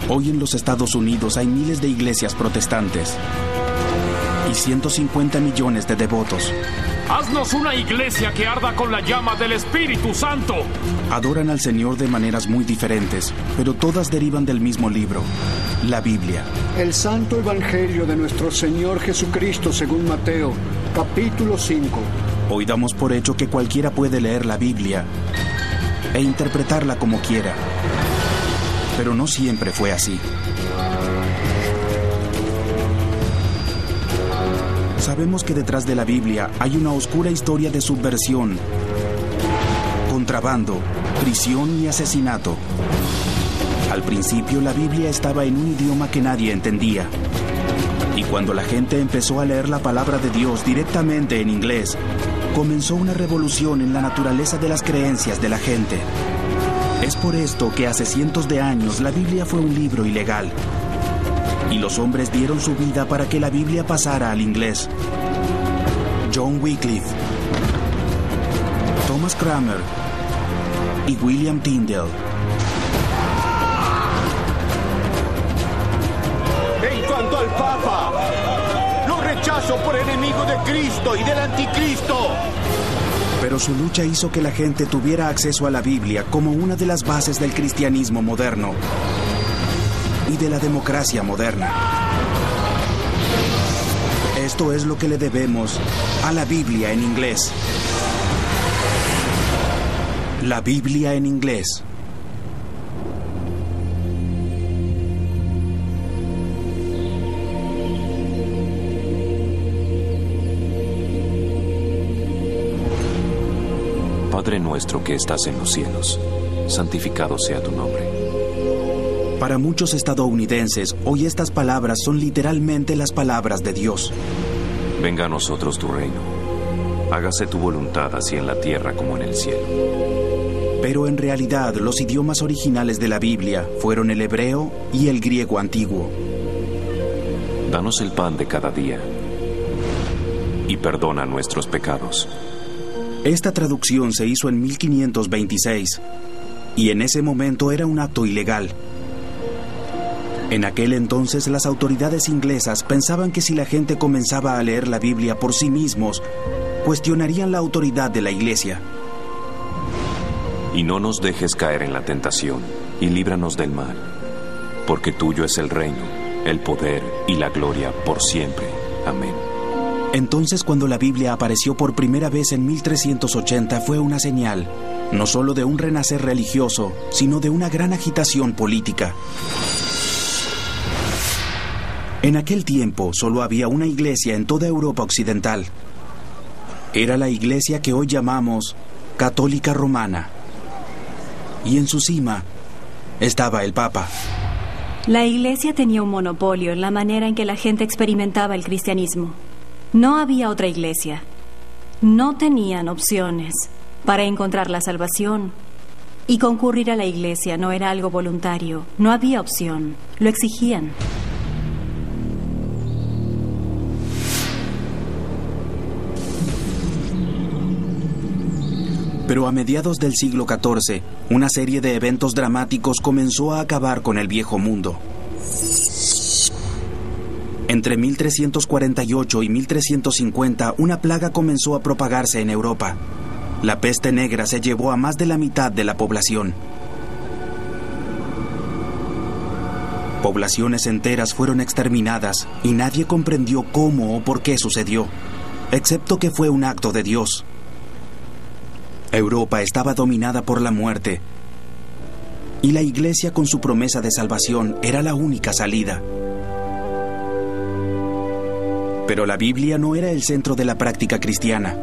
Hoy en los Estados Unidos hay miles de iglesias protestantes y 150 millones de devotos. ¡Haznos una iglesia que arda con la llama del Espíritu Santo! Adoran al Señor de maneras muy diferentes, pero todas derivan del mismo libro, la Biblia. El Santo Evangelio de nuestro Señor Jesucristo según Mateo, capítulo 5. Hoy damos por hecho que cualquiera puede leer la Biblia e interpretarla como quiera. Pero no siempre fue así. Sabemos que detrás de la Biblia hay una oscura historia de subversión, contrabando, prisión y asesinato. Al principio la Biblia estaba en un idioma que nadie entendía. Y cuando la gente empezó a leer la palabra de Dios directamente en inglés, comenzó una revolución en la naturaleza de las creencias de la gente. Es por esto que hace cientos de años la Biblia fue un libro ilegal. Y los hombres dieron su vida para que la Biblia pasara al inglés. John Wycliffe, Thomas Cranmer y William Tyndale. En cuanto al Papa, lo rechazo por enemigo de Cristo y del Anticristo. Pero su lucha hizo que la gente tuviera acceso a la Biblia como una de las bases del cristianismo moderno y de la democracia moderna. Esto es lo que le debemos a la Biblia en inglés. La Biblia en inglés. Padre nuestro que estás en los cielos, santificado sea tu nombre. Para muchos estadounidenses, hoy estas palabras son literalmente las palabras de Dios. Venga a nosotros tu reino. Hágase tu voluntad así en la tierra como en el cielo. Pero en realidad, los idiomas originales de la Biblia fueron el hebreo y el griego antiguo. Danos el pan de cada día y perdona nuestros pecados. Esta traducción se hizo en 1526 y en ese momento era un acto ilegal. En aquel entonces las autoridades inglesas pensaban que si la gente comenzaba a leer la Biblia por sí mismos, cuestionarían la autoridad de la iglesia. Y no nos dejes caer en la tentación, y líbranos del mal, porque tuyo es el reino, el poder y la gloria por siempre. Amén. Entonces, cuando la Biblia apareció por primera vez en 1380, fue una señal, no solo de un renacer religioso, sino de una gran agitación política. En aquel tiempo, solo había una iglesia en toda Europa occidental. Era la iglesia que hoy llamamos Católica Romana. Y en su cima estaba el Papa. La iglesia tenía un monopolio en la manera en que la gente experimentaba el cristianismo. No había otra iglesia. No tenían opciones para encontrar la salvación. Y concurrir a la iglesia no era algo voluntario. No había opción. Lo exigían. Pero a mediados del siglo XIV, una serie de eventos dramáticos comenzó a acabar con el viejo mundo. Entre 1348 y 1350, una plaga comenzó a propagarse en Europa. La peste negra se llevó a más de la mitad de la población. Poblaciones enteras fueron exterminadas y nadie comprendió cómo o por qué sucedió, excepto que fue un acto de Dios. Europa estaba dominada por la muerte y la iglesia con su promesa de salvación era la única salida. Pero la Biblia no era el centro de la práctica cristiana.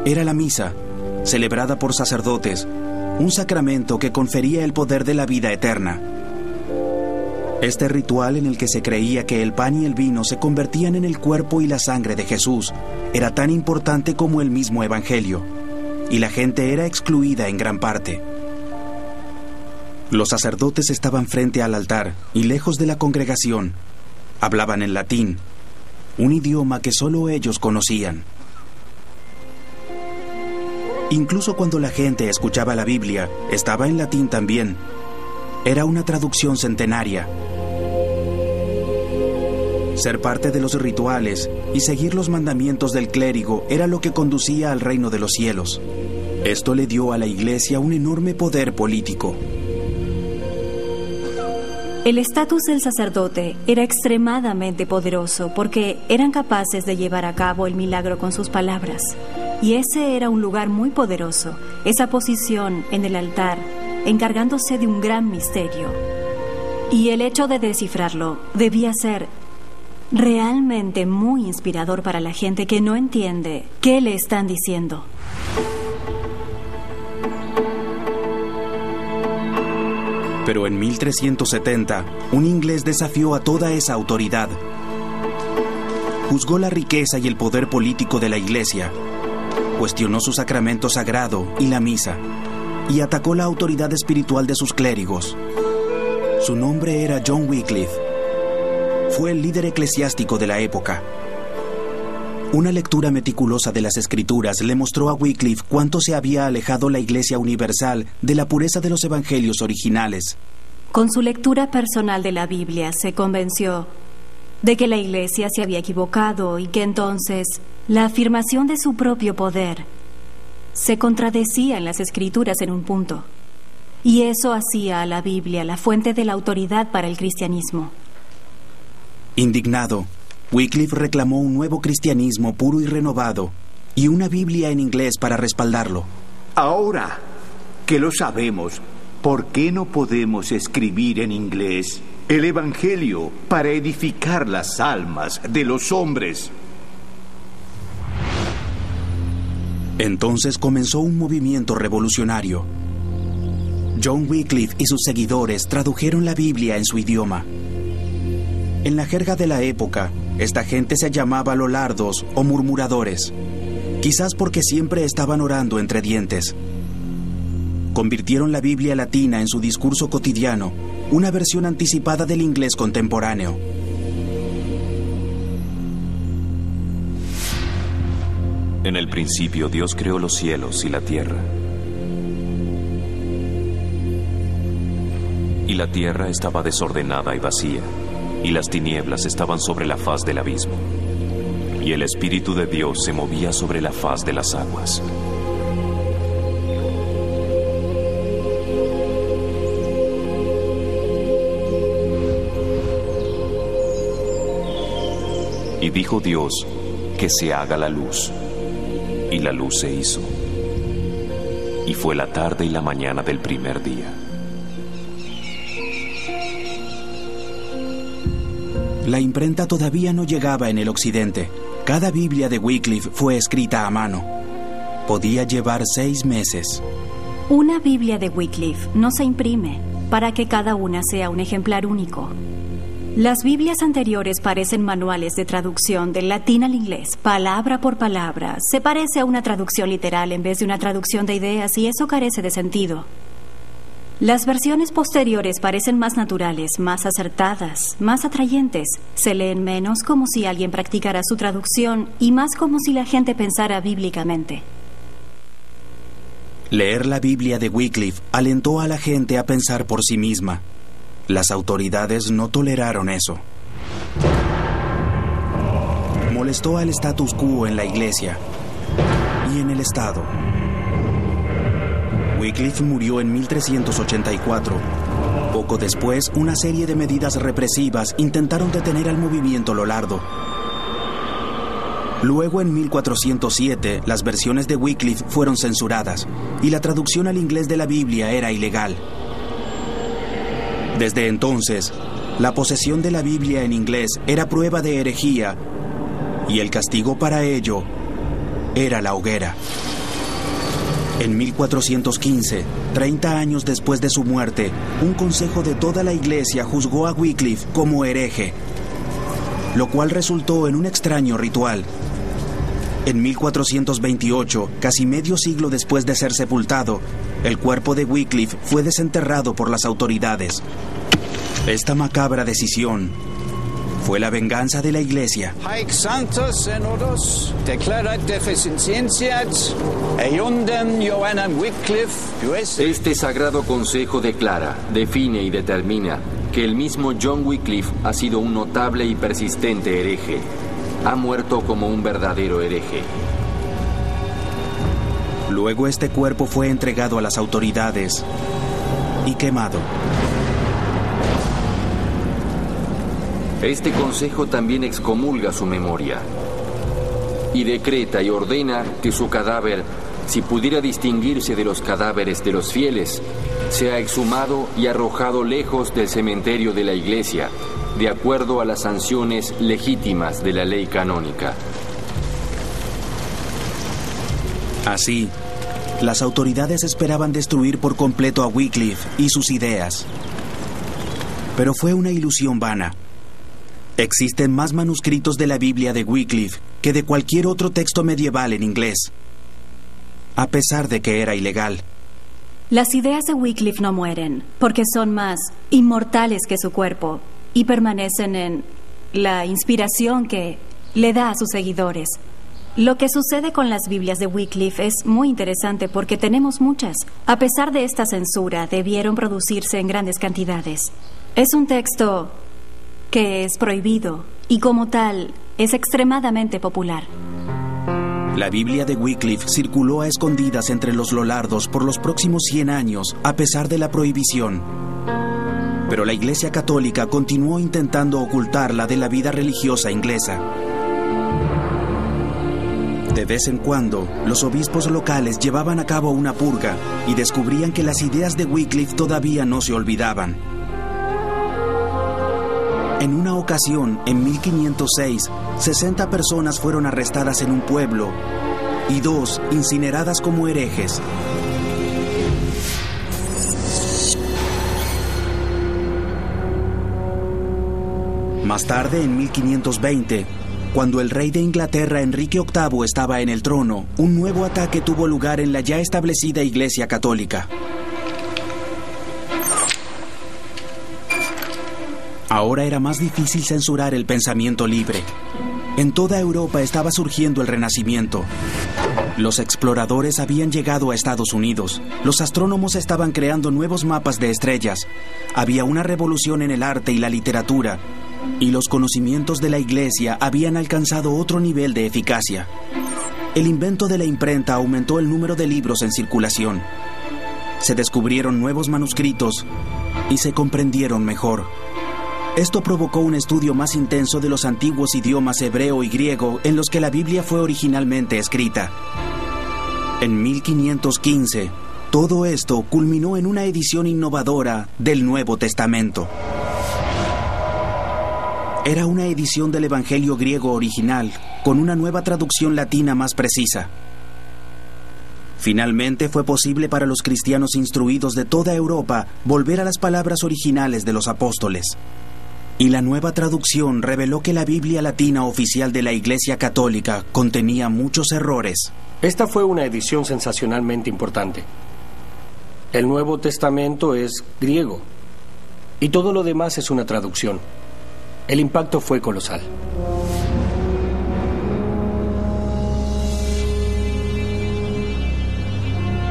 Era la misa, celebrada por sacerdotes, un sacramento que confería el poder de la vida eterna. Este ritual en el que se creía que el pan y el vino se convertían en el cuerpo y la sangre de Jesús era tan importante como el mismo Evangelio, y la gente era excluida en gran parte. Los sacerdotes estaban frente al altar y lejos de la congregación. Hablaban en latín, un idioma que solo ellos conocían. Incluso cuando la gente escuchaba la Biblia, estaba en latín también. era una traducción centenaria. Ser parte de los rituales y seguir los mandamientos del clérigo era lo que conducía al reino de los cielos. Esto le dio a la Iglesia un enorme poder político. El estatus del sacerdote era extremadamente poderoso porque eran capaces de llevar a cabo el milagro con sus palabras. Y ese era un lugar muy poderoso, esa posición en el altar, encargándose de un gran misterio. Y el hecho de descifrarlo debía ser realmente muy inspirador para la gente que no entiende qué le están diciendo. Pero en 1370, un inglés desafió a toda esa autoridad. Juzgó la riqueza y el poder político de la Iglesia, cuestionó su sacramento sagrado y la misa, y atacó la autoridad espiritual de sus clérigos. Su nombre era John Wycliffe. Fue el líder eclesiástico de la época. Una lectura meticulosa de las Escrituras le mostró a Wycliffe cuánto se había alejado la Iglesia Universal de la pureza de los evangelios originales. Con su lectura personal de la Biblia se convenció de que la Iglesia se había equivocado y que entonces la afirmación de su propio poder se contradecía en las Escrituras en un punto. Y eso hacía a la Biblia la fuente de la autoridad para el cristianismo. Indignado, Wycliffe reclamó un nuevo cristianismo puro y renovado y una Biblia en inglés para respaldarlo. Ahora que lo sabemos, ¿por qué no podemos escribir en inglés el Evangelio para edificar las almas de los hombres? Entonces comenzó un movimiento revolucionario. John Wycliffe y sus seguidores tradujeron la Biblia en su idioma. En la jerga de la época, esta gente se llamaba lollardos o murmuradores, quizás porque siempre estaban orando entre dientes. Convirtieron la Biblia latina en su discurso cotidiano, una versión anticipada del inglés contemporáneo. En el principio Dios creó los cielos y la tierra. Y la tierra estaba desordenada y vacía, y las tinieblas estaban sobre la faz del abismo. Y el Espíritu de Dios se movía sobre la faz de las aguas. Y dijo Dios, que se haga la luz. Y la luz se hizo. Y fue la tarde y la mañana del primer día. La imprenta todavía no llegaba en el occidente. Cada Biblia de Wycliffe fue escrita a mano. Podía llevar 6 meses. Una Biblia de Wycliffe no se imprime para que cada una sea un ejemplar único. Las Biblias anteriores parecen manuales de traducción del latín al inglés, palabra por palabra. Se parece a una traducción literal en vez de una traducción de ideas y eso carece de sentido. Las versiones posteriores parecen más naturales, más acertadas, más atrayentes. Se leen menos como si alguien practicara su traducción y más como si la gente pensara bíblicamente. Leer la Biblia de Wycliffe alentó a la gente a pensar por sí misma. Las autoridades no toleraron eso. Molestó al status quo en la Iglesia y en el Estado. Wycliffe murió en 1384. Poco después, una serie de medidas represivas intentaron detener al movimiento lollardo. Luego, en 1407, las versiones de Wycliffe fueron censuradas y la traducción al inglés de la Biblia era ilegal. Desde entonces, la posesión de la Biblia en inglés era prueba de herejía y el castigo para ello era la hoguera. En 1415, 30 años después de su muerte, un consejo de toda la Iglesia juzgó a Wycliffe como hereje, lo cual resultó en un extraño ritual. En 1428, casi medio siglo después de ser sepultado, el cuerpo de Wycliffe fue desenterrado por las autoridades. Esta macabra decisión Fue la venganza de la Iglesia. Haec Sanctus Synodos declarat deficientiat eundem Johannem Wycliffe. Este sagrado consejo declara, define y determina que el mismo John Wycliffe ha sido un notable y persistente hereje. Ha muerto como un verdadero hereje. Luego este cuerpo fue entregado a las autoridades y quemado. Este consejo también excomulga su memoria y decreta y ordena que su cadáver, si pudiera distinguirse de los cadáveres de los fieles, sea exhumado y arrojado lejos del cementerio de la Iglesia, de acuerdo a las sanciones legítimas de la ley canónica. Así, las autoridades esperaban destruir por completo a Wycliffe y sus ideas. Pero fue una ilusión vana. Existen más manuscritos de la Biblia de Wycliffe que de cualquier otro texto medieval en inglés, a pesar de que era ilegal. Las ideas de Wycliffe no mueren, porque son más inmortales que su cuerpo y permanecen en la inspiración que le da a sus seguidores. Lo que sucede con las Biblias de Wycliffe es muy interesante porque tenemos muchas. A pesar de esta censura, debieron producirse en grandes cantidades. Es un texto que es prohibido y como tal es extremadamente popular. La Biblia de Wycliffe circuló a escondidas entre los lollardos por los próximos 100 años, a pesar de la prohibición. Pero la Iglesia Católica continuó intentando ocultarla de la vida religiosa inglesa. De vez en cuando, los obispos locales llevaban a cabo una purga y descubrían que las ideas de Wycliffe todavía no se olvidaban. En una ocasión, en 1506, 60 personas fueron arrestadas en un pueblo y 2 incineradas como herejes. Más tarde, en 1520, cuando el rey de Inglaterra, Enrique VIII, estaba en el trono, un nuevo ataque tuvo lugar en la ya establecida Iglesia Católica. Ahora era más difícil censurar el pensamiento libre. En toda Europa estaba surgiendo el Renacimiento. Los exploradores habían llegado a Estados Unidos. Los astrónomos estaban creando nuevos mapas de estrellas. Había una revolución en el arte y la literatura. Y los conocimientos de la Iglesia habían alcanzado otro nivel de eficacia. El invento de la imprenta aumentó el número de libros en circulación. Se descubrieron nuevos manuscritos y se comprendieron mejor. Esto provocó un estudio más intenso de los antiguos idiomas hebreo y griego en los que la Biblia fue originalmente escrita. En 1515, todo esto culminó en una edición innovadora del Nuevo Testamento. Era una edición del Evangelio griego original, con una nueva traducción latina más precisa. Finalmente fue posible para los cristianos instruidos de toda Europa volver a las palabras originales de los apóstoles. Y la nueva traducción reveló que la Biblia latina oficial de la Iglesia Católica contenía muchos errores. Esta fue una edición sensacionalmente importante. El Nuevo Testamento es griego y todo lo demás es una traducción. El impacto fue colosal.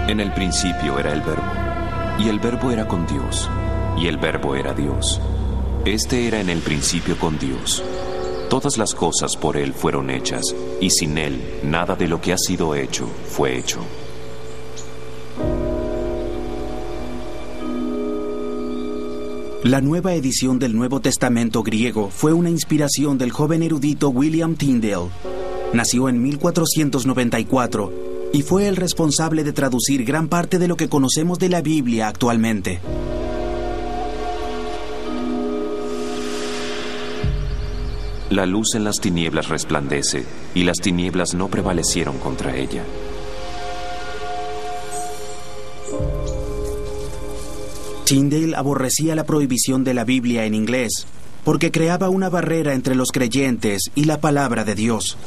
En el principio era el Verbo, y el Verbo era con Dios, y el Verbo era Dios. Este era en el principio con Dios. Todas las cosas por Él fueron hechas, y sin Él nada de lo que ha sido hecho fue hecho. La nueva edición del Nuevo Testamento griego fue una inspiración del joven erudito William Tyndale. Nació en 1494 y fue el responsable de traducir gran parte de lo que conocemos de la Biblia actualmente. La luz en las tinieblas resplandece, y las tinieblas no prevalecieron contra ella. Tyndale aborrecía la prohibición de la Biblia en inglés, porque creaba una barrera entre los creyentes y la palabra de Dios.